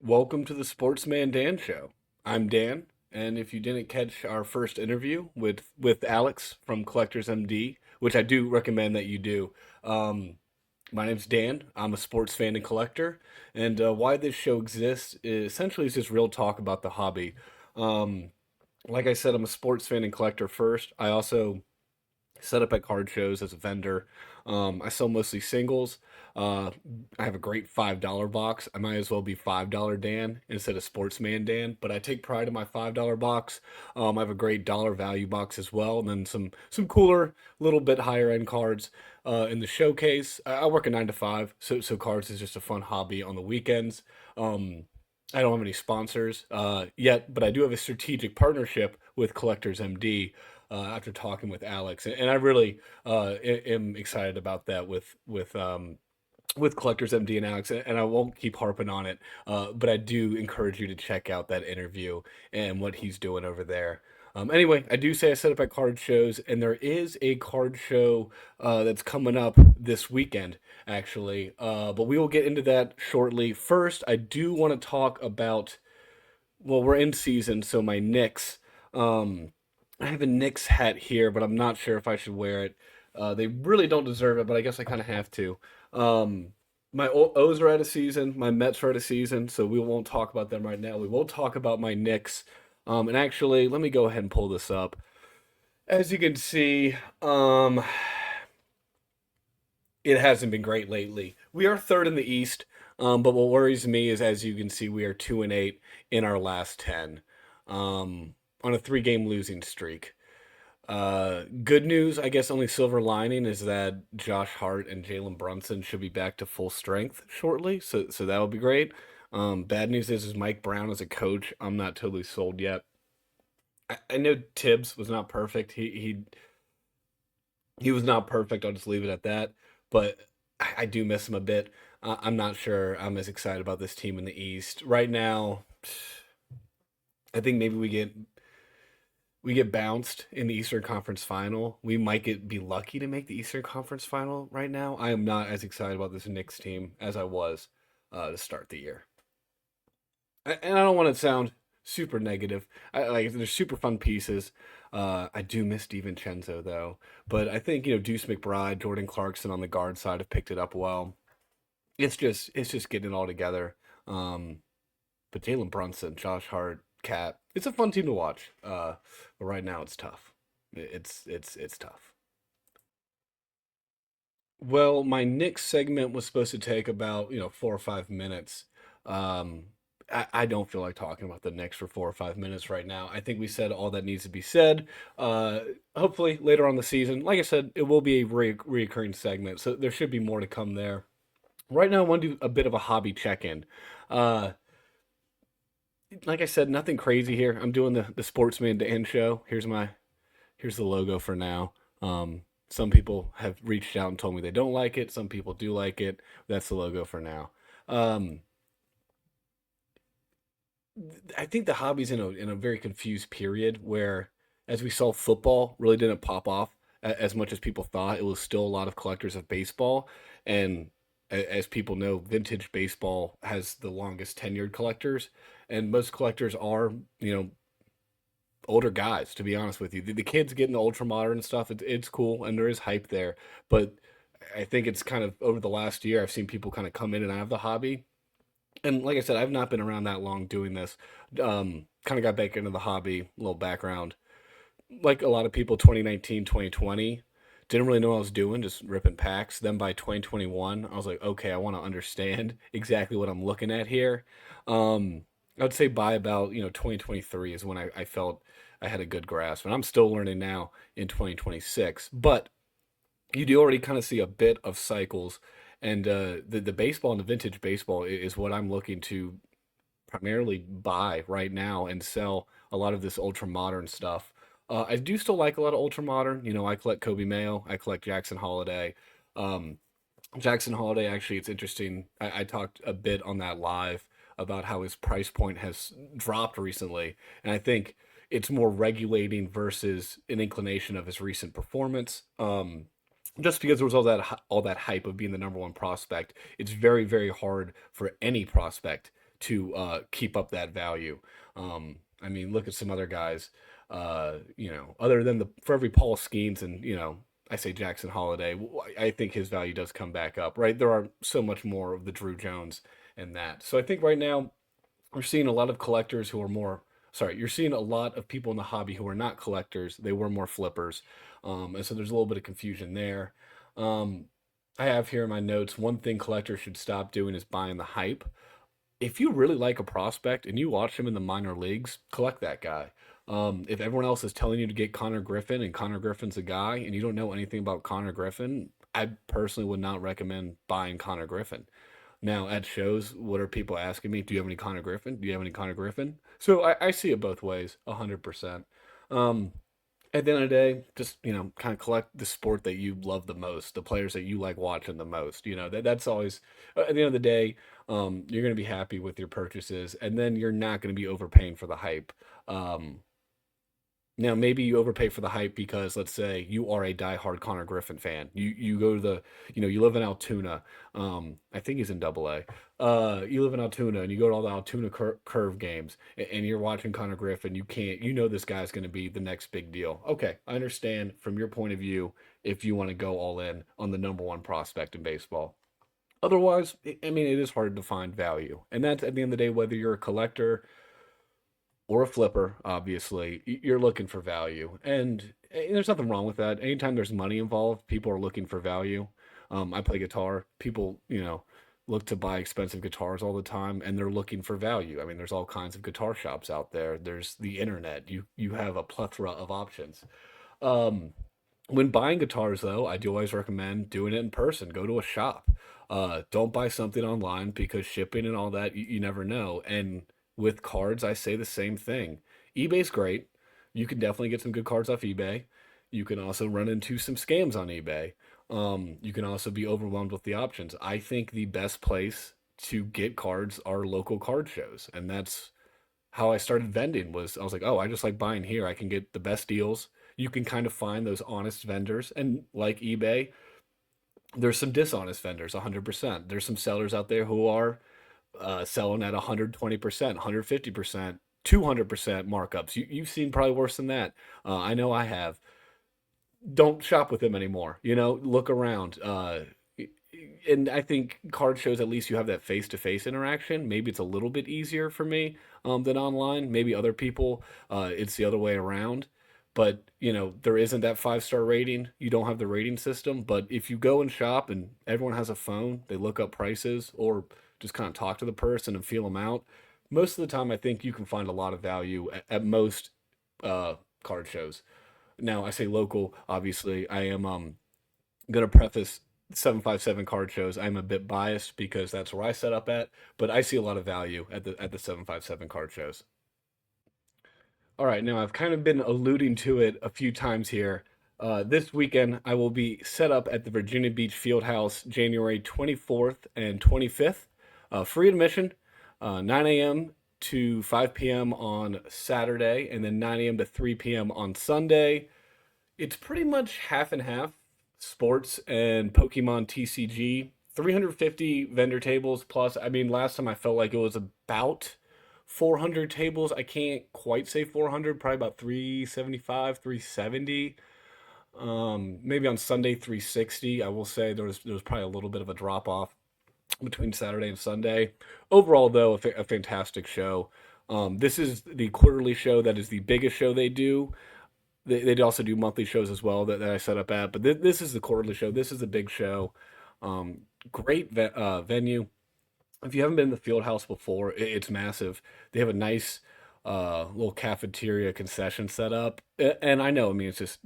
Welcome to the Sportsman Dan Show. I'm Dan, and if you didn't catch our first interview with Alex from Collectors MD, which I do recommend that you do, my name's Dan. I'm a sports fan and collector, and why this show exists is essentially it's just real talk about the hobby. Um, like I said, I'm a sports fan and collector first. I also set up at card shows as a vendor. I sell mostly singles. Uh, I have a great $5 box. I might as well be $5 Dan instead of Sportsman Dan, but I take pride in my $5 box. I have a great dollar value box as well, and then some cooler, little bit higher end cards in the showcase. I work a 9 to 5, so cards is just a fun hobby on the weekends. Um, I don't have any sponsors yet, but I do have a strategic partnership with Collectors MD after talking with Alex, and I really am excited about that with Collectors MD and Alex, and I won't keep harping on it, but I do encourage you to check out that interview and what he's doing over there. Anyway, I do say I set up at card shows, and there is a card show that's coming up this weekend, actually. But we will get into that shortly. First, I do want to talk about, well, we're in season, so my Knicks. Um, I have a Knicks hat here, but I'm not sure if I should wear it. They really don't deserve it, but I guess I kind of have to. Um, my O's are out of season, my Mets are out of season, so we won't talk about them right now. We will talk about my Knicks. And actually, let me go ahead and pull this up. As you can see, it hasn't been great lately. We are third in the East, but what worries me is, as you can see, we are 2-8 in our last 10 on a three-game losing streak. Good news, I guess, only silver lining is that Josh Hart and Jalen Brunson should be back to full strength shortly, so that'll be great. Bad news is Mike Brown as a coach. I'm not totally sold yet. I know Tibbs was not perfect. He was not perfect. I'll just leave it at that. But I do miss him a bit. I'm not sure I'm as excited about this team in the East right now. I think maybe we get bounced in the Eastern Conference Final. We might be lucky to make the Eastern Conference Final right now. I am not as excited about this Knicks team as I was to start the year. And I don't want to sound super negative. Like there's super fun pieces. I do miss DiVincenzo though, but I think Deuce McBride, Jordan Clarkson on the guard side have picked it up well. It's just getting it all together. Um, but Jalen Brunson, Josh Hart, Cat, it's a fun team to watch. But right now it's tough. It's tough. Well, my Knicks segment was supposed to take about 4 or 5 minutes. Um, I don't feel like talking about the Knicks for 4 or 5 minutes right now. I think we said all that needs to be said. Uh, Hopefully later on the season, like I said, it will be a reoccurring segment, so there should be more to come there. Right now, I want to do a bit of a hobby check-in. Uh, like I said, nothing crazy here. I'm doing the Sportsman Dan show. Here's the logo for now. Some people have reached out and told me they don't like it. Some people do like it. That's the logo for now. Um, I think the hobby's in a very confused period where, as we saw, football really didn't pop off as much as people thought. It was still a lot of collectors of baseball, and as people know, vintage baseball has the longest tenured collectors, and most collectors are older guys. To be honest with you, the kids getting the ultra modern stuff, it's cool, and there is hype there, but I think it's kind of over the last year I've seen people kind of come in and out of the hobby, and like I said, I've not been around that long doing this. Kind of got back into the hobby, a little background. Like a lot of people, 2019, 2020, didn't really know what I was doing, just ripping packs. Then by 2021, I was like, okay, I want to understand exactly what I'm looking at here. Um, I would say by about 2023 is when I felt I had a good grasp, and I'm still learning now in 2026. But you do already kind of see a bit of cycles, and the baseball and the vintage baseball is what I'm looking to primarily buy right now and sell a lot of this ultra modern stuff. I do still like a lot of ultra modern. I collect Kobe Mayo, I collect Jackson Holiday. Um, Jackson Holiday, actually, it's interesting. I talked a bit on that live about how his price point has dropped recently, and I think it's more regulating versus an inclination of his recent performance. Just because there was all that hype of being the number one prospect, it's very hard for any prospect to keep up that value. I mean, look at some other guys. Other than the for every Paul Skeens and I say Jackson Holiday, I think his value does come back up. Right, there are so much more of the Drew Jones and that. So I think right now we're seeing a lot of collectors who are more. Sorry, you're seeing a lot of people in the hobby who are not collectors. They were more flippers, and so there's a little bit of confusion there. Um, I have here in my notes one thing collectors should stop doing is buying the hype. If you really like a prospect and you watch him in the minor leagues, collect that guy. If everyone else is telling you to get Connor Griffin and Connor Griffin's a guy and you don't know anything about Connor Griffin, I personally would not recommend buying Connor Griffin. Now, at shows, what are people asking me? Do you have any Connor Griffin? Do you have any Connor Griffin? So I see it both ways, 100%. Um, at the end of the day, just kind of collect the sport that you love the most, the players that you like watching the most. That's always at the end of the day, you're going to be happy with your purchases, and then you're not going to be overpaying for the hype. Um, Now, maybe you overpay for the hype because, let's say, you are a diehard Connor Griffin fan. You go to you live in Altoona. I think he's in Double A. You live in Altoona and you go to all the Altoona Curve games, and you're watching Connor Griffin. You know this guy's going to be the next big deal. Okay, I understand from your point of view if you want to go all in on the number one prospect in baseball. Otherwise, I mean, it is hard to find value, and that's at the end of the day, whether you're a collector or a flipper, obviously, you're looking for value. And there's nothing wrong with that. Anytime there's money involved, people are looking for value. I play guitar. People, look to buy expensive guitars all the time and they're looking for value. I mean, there's all kinds of guitar shops out there. There's the internet. You have a plethora of options. Um, when buying guitars, though, I do always recommend doing it in person. Go to a shop. Don't buy something online because shipping and all that, you never know. And with cards, I say the same thing. eBay's great. You can definitely get some good cards off eBay. You can also run into some scams on eBay. You can also be overwhelmed with the options. I think the best place to get cards are local card shows, and that's how I started vending. Was I was like, oh, I just like buying here. I can get the best deals. You can kind of find those honest vendors, and like eBay, there's some dishonest vendors, 100%. There's some sellers out there who are selling at 120%, 150%, 200% markups. You've seen probably worse than that. I know I have. Don't shop with them anymore. Look around. And I think card shows at least you have that face to face interaction. Maybe it's a little bit easier for me than online. Maybe other people, it's the other way around. But there isn't that 5-star rating. You don't have the rating system. But if you go and shop and everyone has a phone, they look up prices or just kind of talk to the person and feel them out. Most of the time, I think you can find a lot of value at most uh, card shows. Now, I say local, obviously. I am going to preface 757 card shows. I'm a bit biased because that's where I set up at, but I see a lot of value at the 757 card shows. All right, now I've kind of been alluding to it a few times here. This weekend, I will be set up at the Virginia Beach Fieldhouse January 24th and 25th. Free admission, 9 a.m. to 5 p.m. on Saturday, and then 9 a.m. to 3 p.m. on Sunday. It's pretty much half and half sports and Pokemon TCG. 350 vendor tables plus. I mean, last time I felt like it was about 400 tables. I can't quite say 400, probably about 375, 370. Maybe on Sunday 360. I will say there was probably a little bit of a drop off between Saturday and Sunday. Overall, though, a fantastic show. This is the quarterly show that is the biggest show they do. They also do monthly shows as well that I set up at, but this is the quarterly show. This is the big show. Um, Great venue. If you haven't been in the field house before, it's massive. They have a nice little cafeteria concession set up. And I know, I mean, it's just,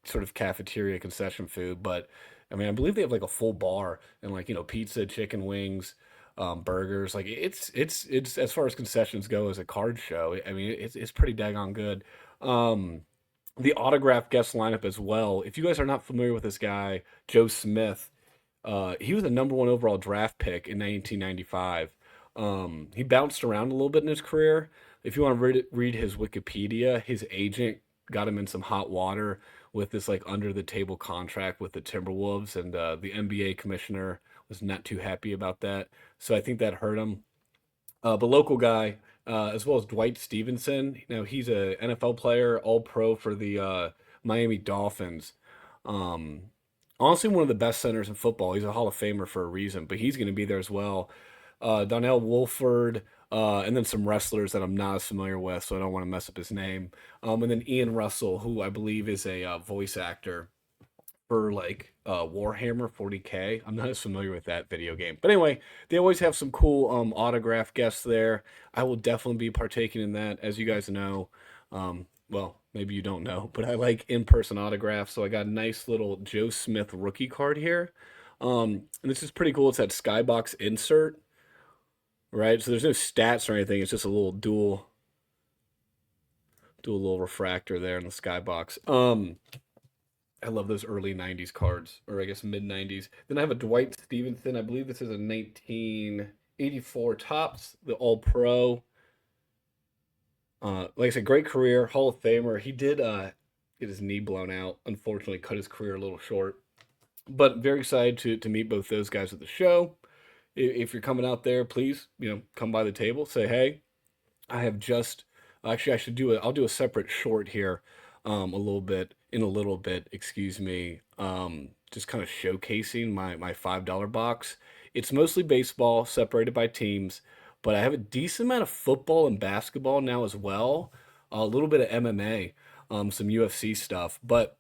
sort of cafeteria concession food, but I mean, I believe they have like a full bar and like, pizza, chicken wings, burgers. Like it's as far as concessions go as a card show. I mean, it's pretty daggone good. Um, the autograph guest lineup as well. If you guys are not familiar with this guy, Joe Smith, he was the number one overall draft pick in 1995. He bounced around a little bit in his career. If you want to read his Wikipedia, his agent got him in some hot water with this like under the table contract with the Timberwolves, and the NBA commissioner was not too happy about that. So I think that hurt him. But local guy, as well as Dwight Stevenson. You know, he's a NFL player, all pro for the Miami Dolphins. Um, Honestly, one of the best centers in football. He's a Hall of Famer for a reason, but he's going to be there as well. Donnell Wolford, and then some wrestlers that I'm not as familiar with, so I don't want to mess up his name. And then Ian Russell, who I believe is a voice actor for like Warhammer 40K. I'm not as familiar with that video game. But anyway, they always have some cool autograph guests there. I will definitely be partaking in that. As you guys know, well, maybe you don't know, but I like in-person autographs. So I got a nice little Joe Smith rookie card here. And this is pretty cool. It's that skybox insert, right? So there's no stats or anything. It's just a little dual little refractor there in the skybox. I love those early 90s cards, or I guess mid 90s. Then I have a Dwight Stevenson. I believe this is a 1984 Topps, the All Pro. Like I said, great career, Hall of Famer. He did get his knee blown out, unfortunately, cut his career a little short. But very excited to meet both those guys at the show. If you're coming out there, please, come by the table, say hey. I have just actually I should do I'll do a separate short here, a little bit, excuse me, just kind of showcasing my $5 box. It's mostly baseball, separated by teams, but I have a decent amount of football and basketball now as well. A little bit of MMA, some UFC stuff, but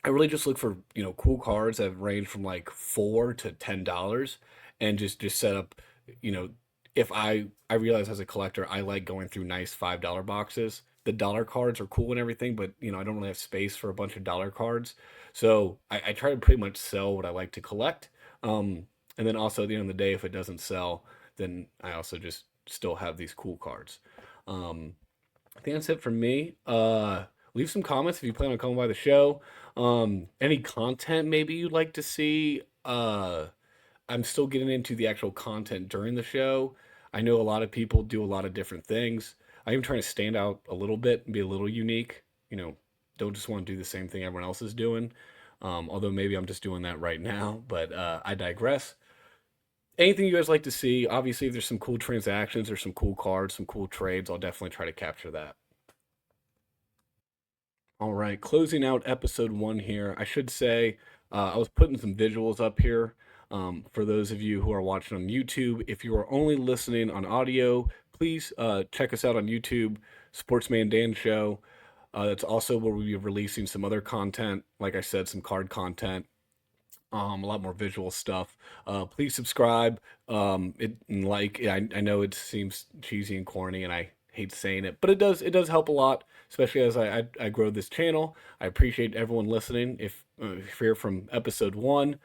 I really just look for, cool cards that range from like $4 to $10 and just set up, you know, if I realize as a collector I like going through nice $5 boxes. The dollar cards are cool and everything, but I don't really have space for a bunch of dollar cards. So I try to pretty much sell what I like to collect. And then also at the end of the day, if it doesn't sell, then I also just still have these cool cards. Um, I think that's it for me. Leave some comments if you plan on coming by the show. Any content maybe you'd like to see. I'm still getting into the actual content during the show. I know a lot of people do a lot of different things. I'm trying to stand out a little bit and be a little unique. Don't just want to do the same thing everyone else is doing. Although maybe I'm just doing that right now, but I digress. Anything you guys like to see? Obviously, if there's some cool transactions or some cool cards, some cool trades, I'll definitely try to capture that. All right, closing out episode one here. I should say I was putting some visuals up here for those of you who are watching on YouTube. If you are only listening on audio, please check us out on YouTube, Sportsman Dan Show. That's also where we'll be releasing some other content. Like I said, some card content, a lot more visual stuff. Please subscribe. And like I know it seems cheesy and corny, and I hate saying it, but it does help a lot, especially as I grow this channel. I appreciate everyone listening. If you're from episode one,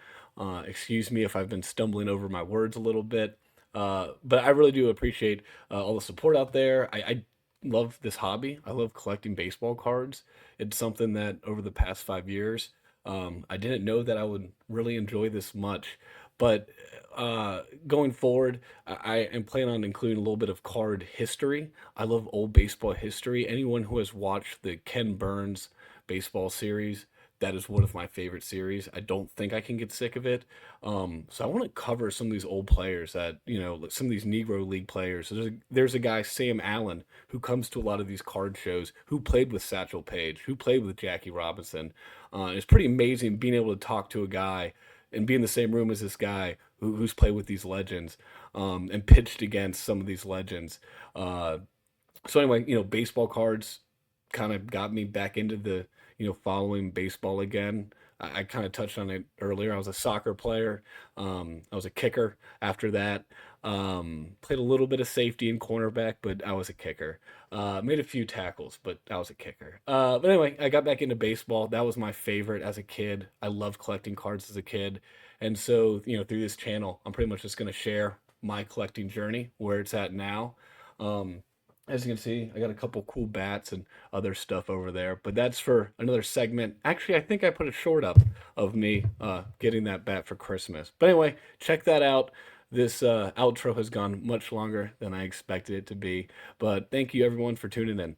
excuse me if I've been stumbling over my words a little bit, but I really do appreciate all the support out there. I love this hobby. I love collecting baseball cards. It's something that over the past 5 years, I didn't know that I would really enjoy this much, but going forward, I am planning on including a little bit of card history. I love old baseball history. Anyone who has watched the Ken Burns baseball series, that is one of my favorite series. I don't think I can get sick of it. So I want to cover some of these old players that, like some of these Negro League players. There's a guy, Sam Allen, who comes to a lot of these card shows, who played with Satchel Paige, who played with Jackie Robinson. It's pretty amazing being able to talk to a guy and be in the same room as this guy who's played with these legends, and pitched against some of these legends. Uh, so anyway, baseball cards kind of got me back into the, following baseball again. I kind of touched on it earlier. I was a soccer player. I was a kicker after that. Played a little bit of safety and cornerback, but I was a kicker. Made a few tackles, but I was a kicker. But anyway, I got back into baseball. That was my favorite as a kid. I loved collecting cards as a kid. And so, through this channel, I'm pretty much just going to share my collecting journey, where it's at now. Um, as you can see, I got a couple cool bats and other stuff over there, but that's for another segment. Actually, I think I put a short up of me getting that bat for Christmas. But anyway, check that out. This outro has gone much longer than I expected it to be, but thank you everyone for tuning in.